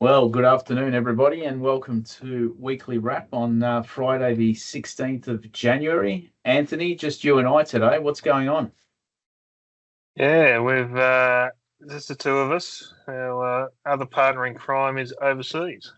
Well, good afternoon, everybody, and welcome to Weekly Wrap on Friday, the 16th of January. Anthony, just you and I today. What's going on? Yeah, we've just the two of us. Our other partner in crime is overseas.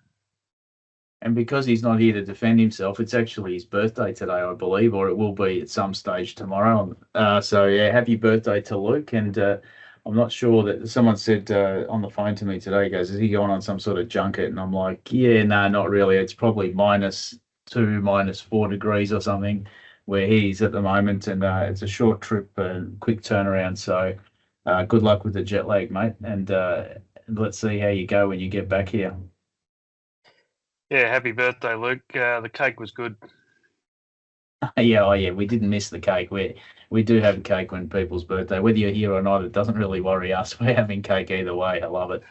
And because he's not here to defend himself, it's actually his birthday today, I believe, or it will be at some stage tomorrow. So, happy birthday to Luke. And I'm not sure that someone said on the phone to me today, goes, is he going on some sort of junket? And I'm like, yeah, no, not really. It's probably -2, -4 degrees or something where he's at the moment. And it's a short trip and quick turnaround. So, good luck with the jet lag, mate. And let's see how you go when you get back here. Yeah, happy birthday, Luke. The cake was good. Yeah, oh yeah, we didn't miss the cake. We do have cake when people's birthday, whether you're here or not. It doesn't really worry us. We're having cake either way. I love it.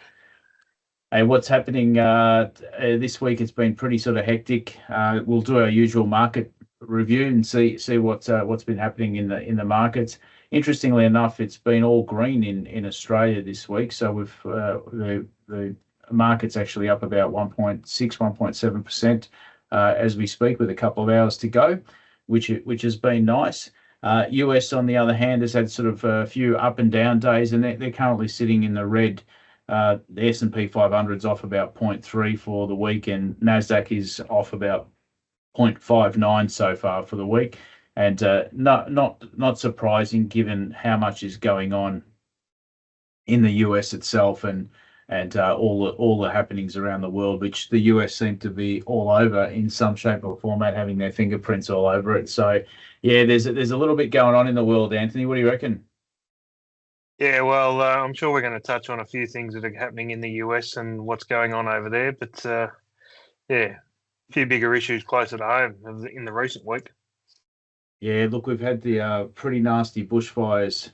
Hey, what's happening this week? It's been pretty sort of hectic. We'll do our usual market review and see what's been happening in the markets. Interestingly enough, it's been all green in Australia this week. So we've the market's actually up about 1.6, 1.7% as we speak, with a couple of hours to go, which has been nice. US, on the other hand, has had sort of a few up and down days, and they're currently sitting in the red. The S&P 500's off about zero point 0.3 for the week, and Nasdaq is off about 0.59 so far for the week. And not surprising given how much is going on in the US itself, and all the happenings around the world, which the US seem to be all over in some shape or format, having their fingerprints all over it. So yeah, there's a little bit going on in the world. Anthony, what do you reckon? Yeah, well, I'm sure we're going to touch on a few things that are happening in the US and what's going on over there. But yeah, a few bigger issues closer to home in the recent week. Yeah, look, we've had the pretty nasty bushfires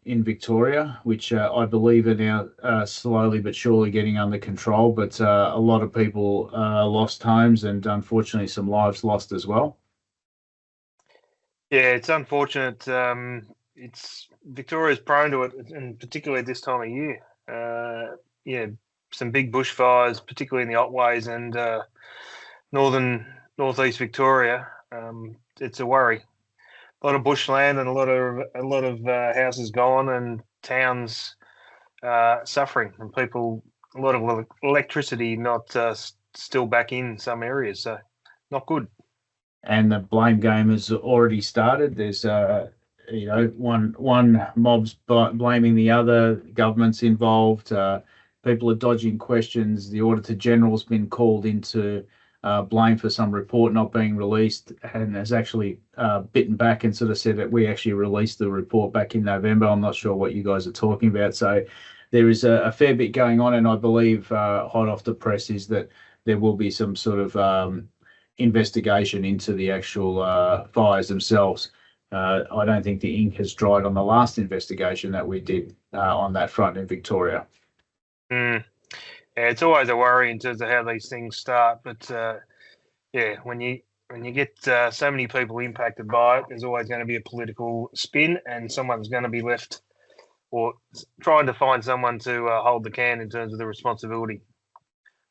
in Victoria, which I believe are now slowly but surely getting under control. But a lot of people lost homes, and unfortunately some lives lost as well. Yeah, it's unfortunate. It's Victoria's prone to it, and particularly this time of year. Yeah, some big bushfires, particularly in the Otways and northern northeast Victoria. It's a worry. A lot of bushland and a lot of houses gone and towns suffering, and people a lot of electricity not still back in some areas. So not good. And the blame game has already started. There's one mob's blaming the other, government's involved, people are dodging questions. The Auditor General's been called into blame for some report not being released, and has actually bitten back and sort of said that we actually released the report back in November. I'm not sure what you guys are talking about. So there is a fair bit going on, and I believe hot off the press is that there will be some sort of investigation into the actual fires themselves. I don't think the ink has dried on the last investigation that we did on that front in Victoria. Mm. Yeah, it's always a worry in terms of how these things start, but yeah, when you get so many people impacted by it, there's always going to be a political spin, and someone's going to be left or trying to find someone to hold the can in terms of the responsibility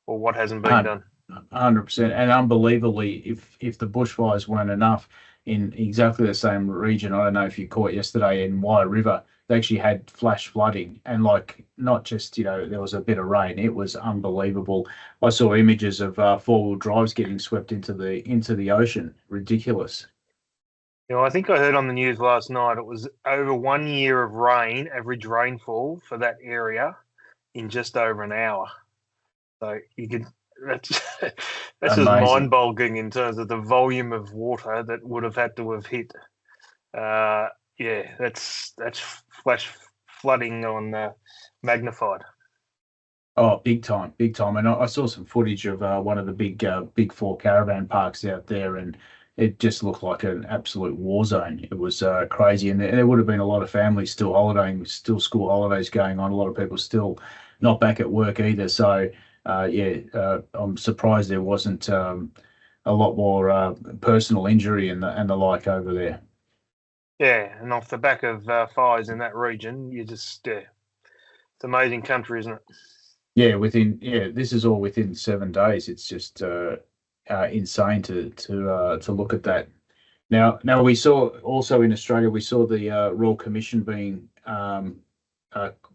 or what hasn't been done. 100%. And unbelievably, if the bushfires weren't enough in exactly the same region, I don't know if you caught yesterday in Wye River, they actually had flash flooding, and like not just there was a bit of rain, it was unbelievable. I saw images of four-wheel drives getting swept into the ocean. Ridiculous. I think I heard on the news last night it was over 1 year of rain, average rainfall for that area in just over an hour. So you could that's that's just Amazing. mind-boggling in terms of the volume of water that would have had to have hit. Yeah, that's flash flooding on magnified. Oh, big time, big time. And I saw some footage of one of the big four caravan parks out there, and it just looked like an absolute war zone. It was crazy, and there would have been a lot of families still holidaying, still school holidays going on. A lot of people still not back at work either. So, yeah, I'm surprised there wasn't a lot more personal injury and the like over there. Yeah, and off the back of fires in that region, it's amazing country, isn't it? this is all within 7 days. It's just insane to look at that. Now we saw also in Australia, we saw the Royal Commission being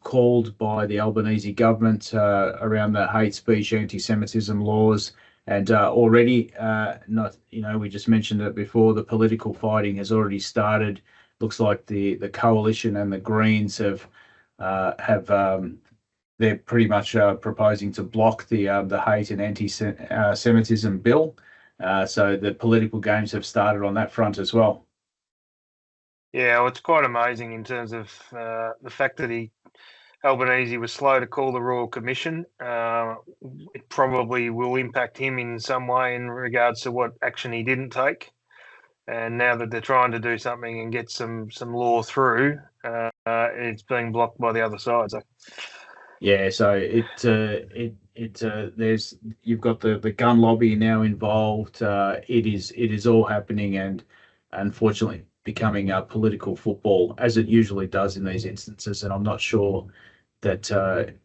called by the Albanese government around the hate speech, anti-Semitism laws, and already, not we just mentioned it before. The political fighting has already started. Looks like the coalition and the Greens have they're pretty much proposing to block the hate and anti-Semitism bill. So the political games have started on that front as well. Yeah, well, it's quite amazing in terms of the fact that Albanese was slow to call the Royal Commission. It probably will impact him in some way in regards to what action he didn't take. And now that they're trying to do something and get some law through, it's being blocked by the other side. So. Yeah, so there's you've got the gun lobby now involved. It is all happening, and unfortunately becoming a political football, as it usually does in these instances. And I'm not sure that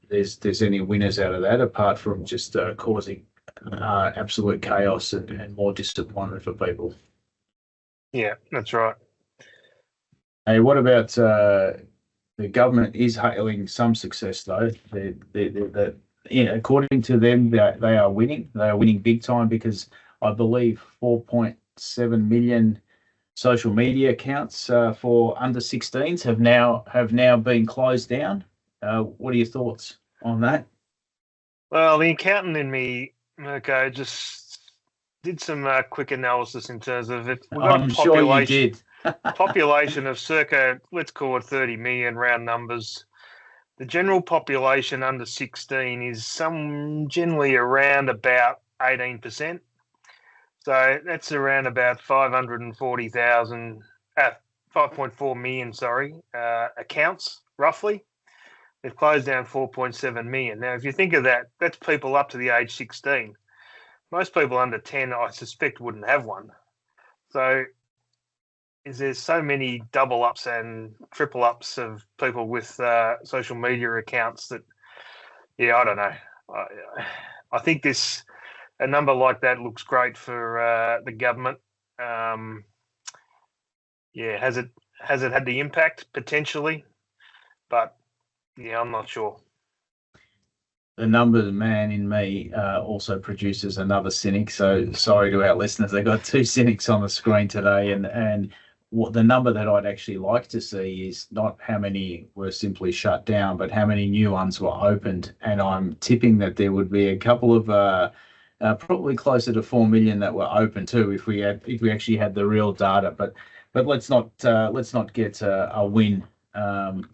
there's any winners out of that, apart from just causing absolute chaos and more disappointment for people. Yeah, that's right. Hey, what about the government is hailing some success though. According to them, they are winning. They are winning big time because I believe 4.7 million social media accounts for under 16s have now been closed down. What are your thoughts on that? Well, the accountant in me, okay, just did some quick analysis in terms of if we've got I'm sure you did. population of circa, let's call it 30 million round numbers. The general population under 16 is generally around about 18%. So that's around about 540,000, 5.4 million, accounts roughly. They've closed down 4.7 million. Now, if you think of that, that's people up to the age 16. Most people under 10, I suspect, wouldn't have one. So there's so many double ups and triple ups of people with social media accounts that, yeah, I don't know. I think a number like that looks great for the government. Yeah, has it had the impact potentially? But yeah, I'm not sure. The numbers man in me also produces another cynic. So sorry to our listeners, they got two cynics on the screen today, and what the number that I'd actually like to see is not how many were simply shut down, but how many new ones were opened. And I'm tipping that there would be a couple of probably closer to 4 million that were open too, if we actually had the real data. But let's not get a win.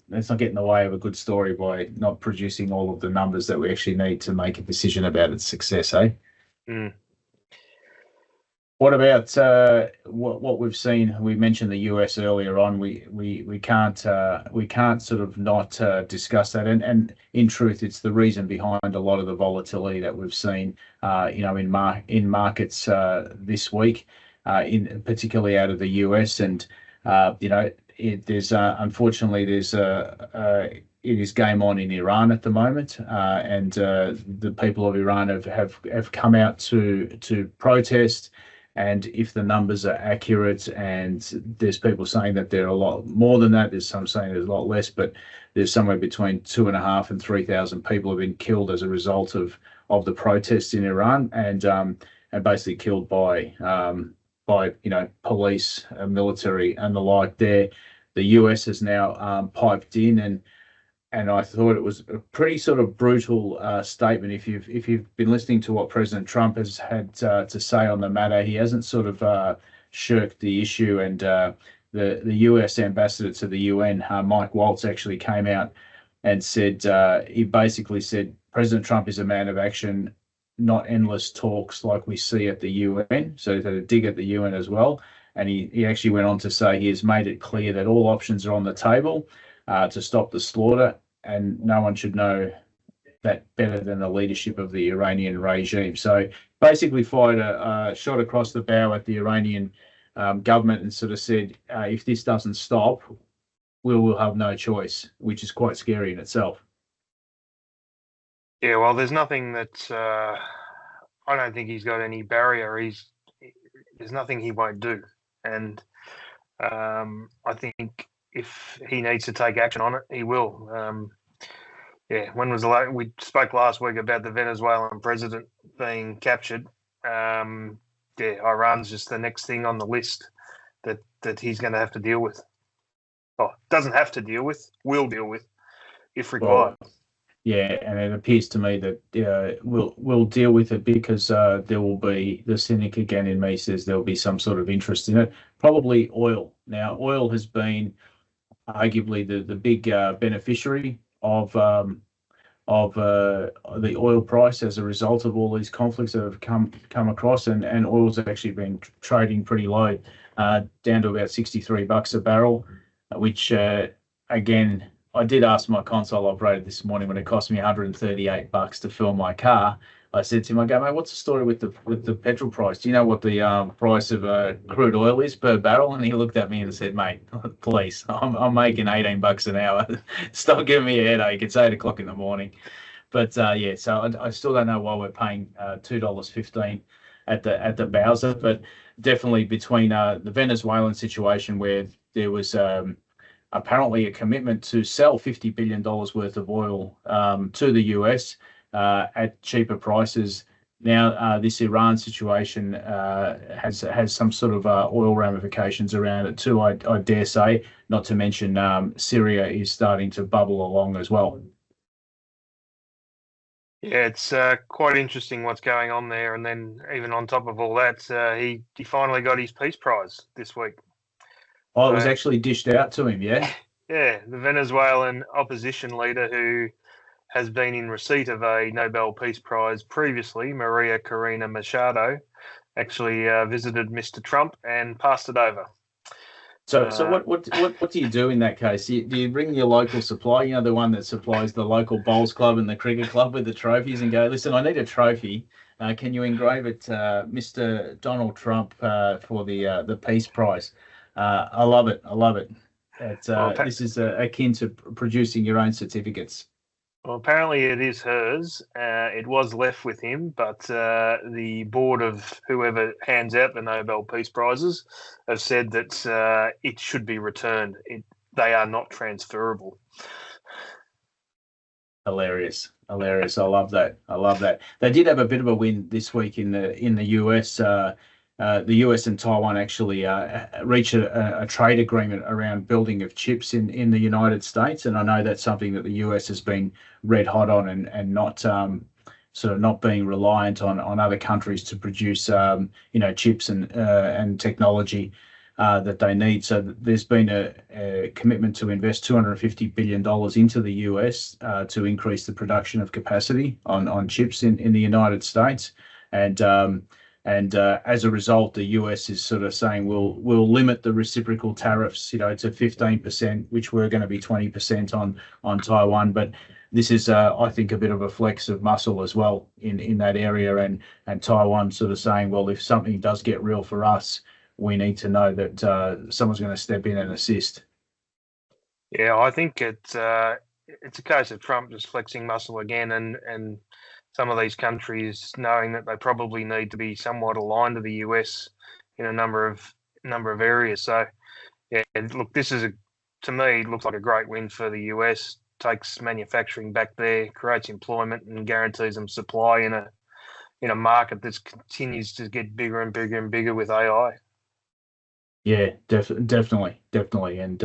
Let's not get in the way of a good story by not producing all of the numbers that we actually need to make a decision about its success, eh? Mm. What about what we've seen? We mentioned the US earlier on. We can't sort of not discuss that. And in truth, it's the reason behind a lot of the volatility that we've seen, in markets this week, in particularly out of the US. And unfortunately it is game on in Iran at the moment, and the people of Iran have come out to protest. And if the numbers are accurate, and there's people saying that there are a lot more than that, there's some saying there's a lot less, but there's somewhere between 2.5 and 3,000 people have been killed as a result of the protests in Iran, and basically killed by police, military, and the like. There, the US has now piped in, and I thought it was a pretty sort of brutal statement. If you've been listening to what President Trump has had to say on the matter, he hasn't sort of shirked the issue. And the US ambassador to the UN, Mike Waltz, actually came out and said, he basically said President Trump is a man of action, not endless talks like we see at the UN. So he had a dig at the UN as well. And he actually went on to say he has made it clear that all options are on the table to stop the slaughter, and no one should know that better than the leadership of the Iranian regime. So basically fired a shot across the bow at the Iranian government and sort of said, if this doesn't stop, we will have no choice, which is quite scary in itself. Yeah, well, there's nothing that I don't think he's got any barrier. There's nothing he won't do, and I think if he needs to take action on it, he will. Yeah, when was the we spoke last week about the Venezuelan president being captured? Yeah, Iran's just the next thing on the list that he's going to have to deal with. Oh, doesn't have to deal with, will deal with if required. Well, yeah, and it appears to me that we'll deal with it because there will be the cynic again in me says there will be some sort of interest in it. Probably oil. Now, oil has been arguably the big beneficiary of the oil price as a result of all these conflicts that have come across, and oil's actually been trading pretty low, down to about $63 a barrel, which again, I did ask my console operator this morning when it cost me $138 to fill my car. I said to him, I go, mate, what's the story with the petrol price? Do you know what the price of crude oil is per barrel? And he looked at me and said, mate, please, I'm making $18 an hour. Stop giving me a headache. It's 8 o'clock in the morning. But yeah, so I still don't know why we're paying $2.15 at the Bowser, but definitely between the Venezuelan situation where there was apparently a commitment to sell $50 billion worth of oil to the US at cheaper prices. Now, this Iran situation has some sort of oil ramifications around it too, I dare say, not to mention Syria is starting to bubble along as well. Yeah, it's quite interesting what's going on there. And then even on top of all that, he finally got his Peace Prize this week. Oh, it was So, actually dished out to him, yeah? yeah, the Venezuelan opposition leader who has been in receipt of a Nobel Peace Prize previously, Maria Corina Machado, actually visited Mr. Trump and passed it over. So what do you do in that case? Do you bring your local supplier, the one that supplies the local bowls club and the cricket club with the trophies, and go, listen, I need a trophy. Can you engrave it, Mr. Donald Trump, for the Peace Prize? I love it. I love it. Well, This is akin to producing your own certificates. Well, apparently it is hers. It was left with him, but the board of whoever hands out the Nobel Peace Prizes have said that it should be returned. They are not transferable. Hilarious, hilarious. I love that. I love that. They did have a bit of a win this week in the US. The US and Taiwan actually reached a trade agreement around building of chips in the United States, and I know that's something that the US has been red hot on, and not sort of not being reliant on other countries to produce chips and technology that they need. So there's been a commitment to invest $250 billion into the US to increase the production of capacity on chips in the United States. And as a result, the US is sort of saying we'll limit the reciprocal tariffs, to 15%, which were going to be 20% on Taiwan. But this is, I think, a bit of a flex of muscle as well in that area, and Taiwan sort of saying, well, if something does get real for us, we need to know that someone's going to step in and assist. Yeah, I think it's a case of Trump just flexing muscle again, and some of these countries knowing that they probably need to be somewhat aligned to the US in a number of areas. So yeah, look, to me, it looks like a great win for the US. Takes manufacturing back there, creates employment, and guarantees them supply in a market that continues to get bigger and bigger and bigger with AI. Yeah, definitely, and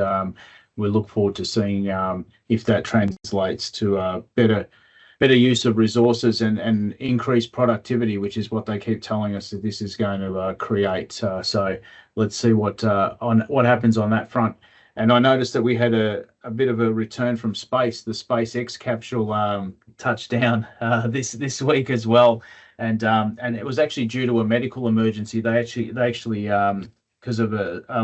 we look forward to seeing if that translates to better use of resources and increased productivity, which is what they keep telling us that this is going to create. So let's see what happens on that front. And I noticed that we had a bit of a return from space. The SpaceX capsule touched down this week as well, and it was actually due to a medical emergency. They actually because of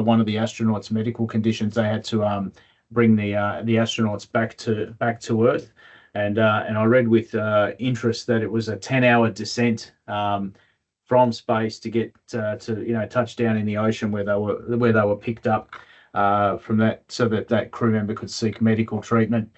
one of the astronauts' medical conditions, they had to bring the astronauts back to Earth. And I read with interest that it was a 10-hour descent from space to get to touch down in the ocean where they were picked up from that, so that crew member could seek medical treatment.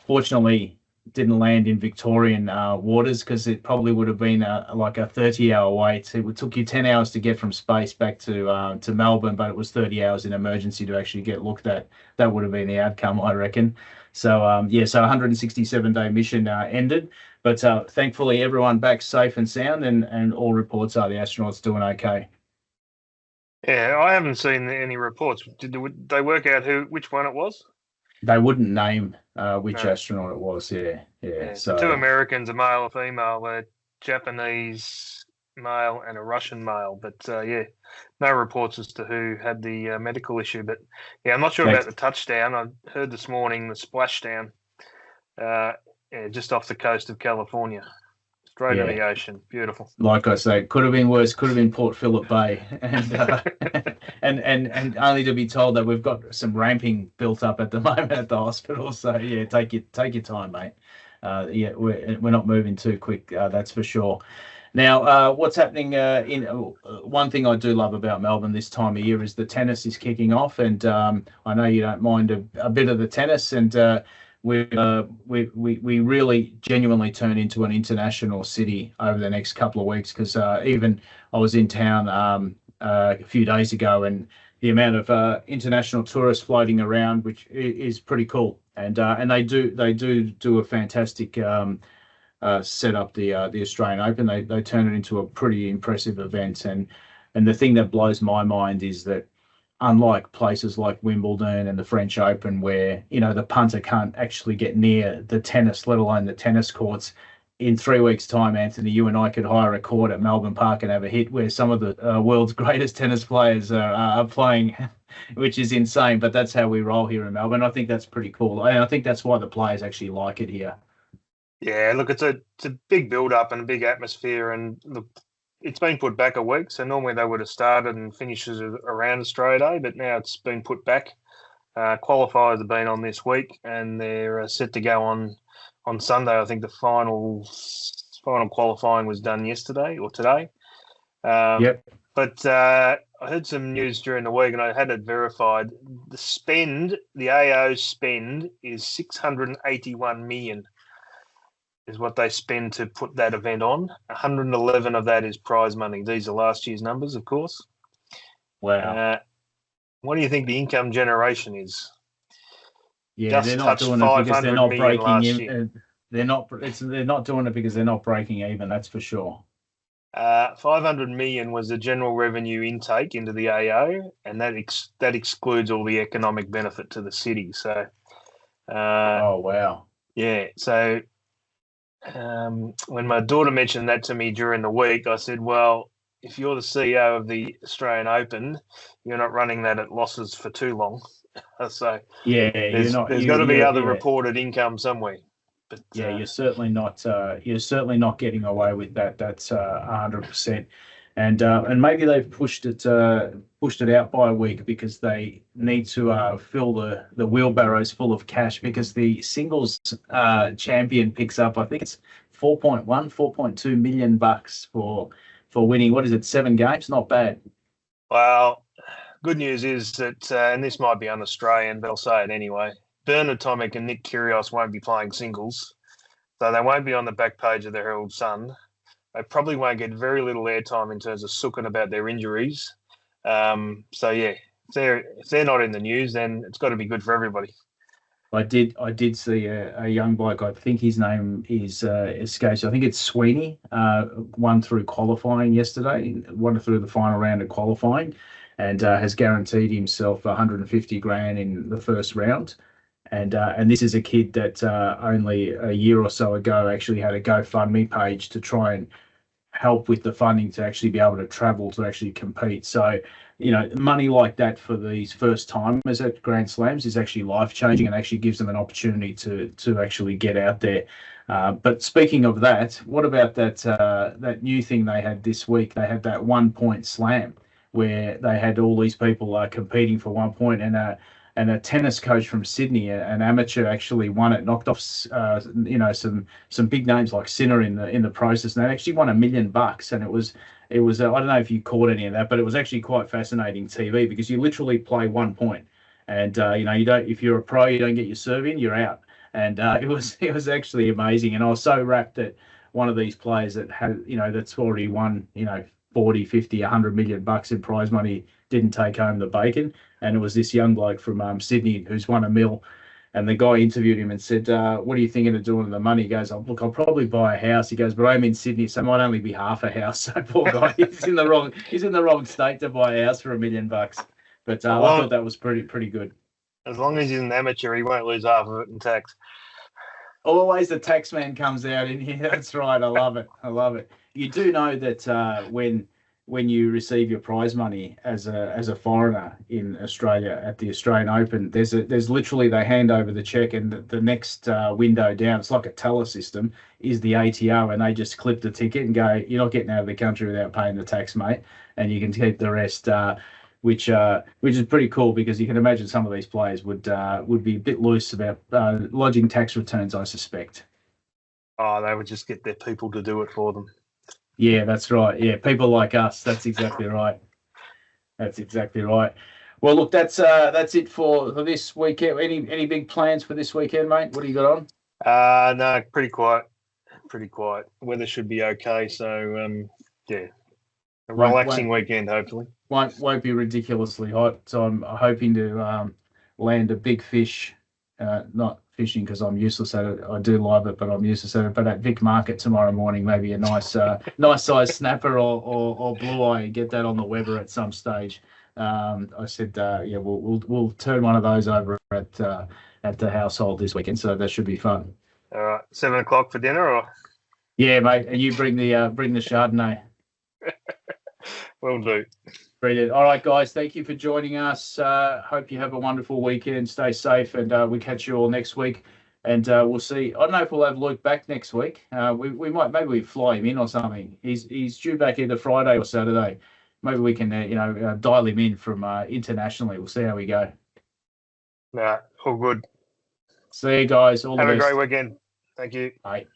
Fortunately, didn't land in Victorian waters because it probably would have been like a 30-hour wait. It took you 10 hours to get from space back to Melbourne, but it was 30 hours in emergency to actually get looked at. That would have been the outcome, I reckon. So yeah, so 167-day mission ended, but thankfully everyone back safe and sound, and all reports are the astronauts doing okay. Yeah, I haven't seen any reports. Did they work out which one it was? They wouldn't name which No. astronaut it was. Yeah, yeah. Yeah, the two So Americans, a male and female, a Japanese male and a Russian male. But yeah, no reports as to who had the medical issue. But yeah, I'm not sure they about the touchdown. I heard this morning the splashdown, uh, yeah, just off the coast of California, straight in yeah. the ocean. Beautiful. Like I say, could have been worse. Could have been Port Phillip Bay, and and only to be told that we've got some ramping built up at the moment at the hospital. So yeah, take your time, mate. Yeah, we're not moving too quick. That's for sure. Now, what's happening in one thing I do love about Melbourne this time of year is the tennis is kicking off, and I know you don't mind a bit of the tennis, and we really genuinely turn into an international city over the next couple of weeks because even I was in town a few days ago, and the amount of international tourists floating around, which is pretty cool, and they do a fantastic set up the Australian Open. They turn it into a pretty impressive event, and the thing that blows my mind is that unlike places like Wimbledon and the French Open, where the punter can't actually get near the tennis, let alone the tennis courts. In 3 weeks' time, Anthony, you and I could hire a court at Melbourne Park and have a hit where some of the world's greatest tennis players are playing, which is insane. But that's how we roll here in Melbourne. I think that's pretty cool, and I think that's why the players actually like it here. Yeah, look, it's a big build up and a big atmosphere, and look, it's been put back a week. So normally they would have started and finishes around Australia Day, but now it's been put back. Qualifiers have been on this week, and they're set to go on Sunday. I think the final qualifying was done yesterday or today. Yep. But I heard some news during the week, and I had it verified. The AO spend is 681 million. Is what they spend to put that event on. 111 of that is prize money. These are last year's numbers, of course. Wow. What do you think the income generation is? Yeah, Just they're not touched doing it because they're 500 not million breaking last in. year. They're not doing it because they're not breaking even. That's for sure. 500 million was the general revenue intake into the AO, and that excludes all the economic benefit to the city. So, Oh wow. yeah. So, when my daughter mentioned that to me during the week, I said, "Well, if you're the CEO of the Australian Open, you're not running that at losses for too long." So, Yeah, you're not. there's got to be other Yeah. reported income somewhere. But Yeah, you're certainly not. You're certainly not getting away with that. That's 100%. And maybe they've pushed it out by a week because they need to fill the wheelbarrows full of cash because the singles champion picks up, I think it's 4.2 million bucks for winning. What is it? 7 games? Not bad. well, good news is that, and this might be un-Australian, but I'll say it anyway. Bernard Tomic and Nick Kyrgios won't be playing singles, so they won't be on the back page of the Herald Sun. They probably won't get very little airtime in terms of sooking about their injuries. So yeah, if they're not in the news, then it's got to be good for everybody. I did see a young bloke. I think his name is escapes. I think it's Sweeney. Won through qualifying yesterday. Won through the final round of qualifying, and has guaranteed himself 150 grand in the first round. And this is a kid that only a year or so ago actually had a GoFundMe page to try and help with the funding to actually be able to travel to actually compete. So, money like that for these first timers at Grand Slams is actually life changing and actually gives them an opportunity to actually get out there. But speaking of that, what about that new thing they had this week? They had that 1 point slam where they had all these people competing for 1 point, and a tennis coach from Sydney, an amateur, actually won it, knocked off some big names like Sinner in the process, and they actually won $1 million. And it was I don't know if you caught any of that, but it was actually quite fascinating TV because you literally play 1 point, and you don't, if you're a pro, you don't get your serve in, you're out. and it was actually amazing. And I was so rapt that one of these players that had, that's already won, 40, 50, 100 million bucks in prize money didn't take home the bacon. And it was this young bloke from Sydney who's won a mil. And the guy interviewed him and said, what are you thinking of doing with the money? He goes, oh, look, I'll probably buy a house. He goes, but I'm in Sydney, so it might only be half a house. So poor guy, he's in the wrong state to buy a house for $1 million. But I thought that was pretty good. As long as he's an amateur, he won't lose half of it in tax. Always the tax man comes out in here. That's right. I love it. You do know that when you receive your prize money as a foreigner in Australia at the Australian Open, there's literally they hand over the check, and the next window down, it's like a teller system, is the ATO, and they just clip the ticket and go, you're not getting out of the country without paying the tax, mate, and you can keep the rest. Which is pretty cool, because you can imagine some of these players would be a bit loose about lodging tax returns, I suspect. Oh, they would just get their people to do it for them. Yeah, that's right. Yeah, people like us. That's exactly right. Well, look, that's it for this weekend. Any big plans for this weekend, mate? What do you got on? No, pretty quiet. Weather should be okay. So yeah, a relaxing weekend, hopefully. Won't be ridiculously hot. So I'm hoping to land a big fish. Not fishing because I'm useless at it. I do love it, but I'm useless at it. But at Vic Market tomorrow morning, maybe a nice size snapper or blue eye. Get that on the Weber at some stage. I said, we'll turn one of those over at the household this weekend, so that should be fun. All right, 7 o'clock for dinner, or? Yeah, mate. And you bring the Chardonnay. Will do. Brilliant. All right, guys. Thank you for joining us. Hope you have a wonderful weekend. Stay safe, and we'll catch you all next week. And we'll see. I don't know if we'll have Luke back next week. We might, maybe we fly him in or something. He's due back either Friday or Saturday. Maybe we can dial him in from internationally. We'll see how we go. Nah, all good. See you guys. All the best. Have a great weekend. Thank you. Bye.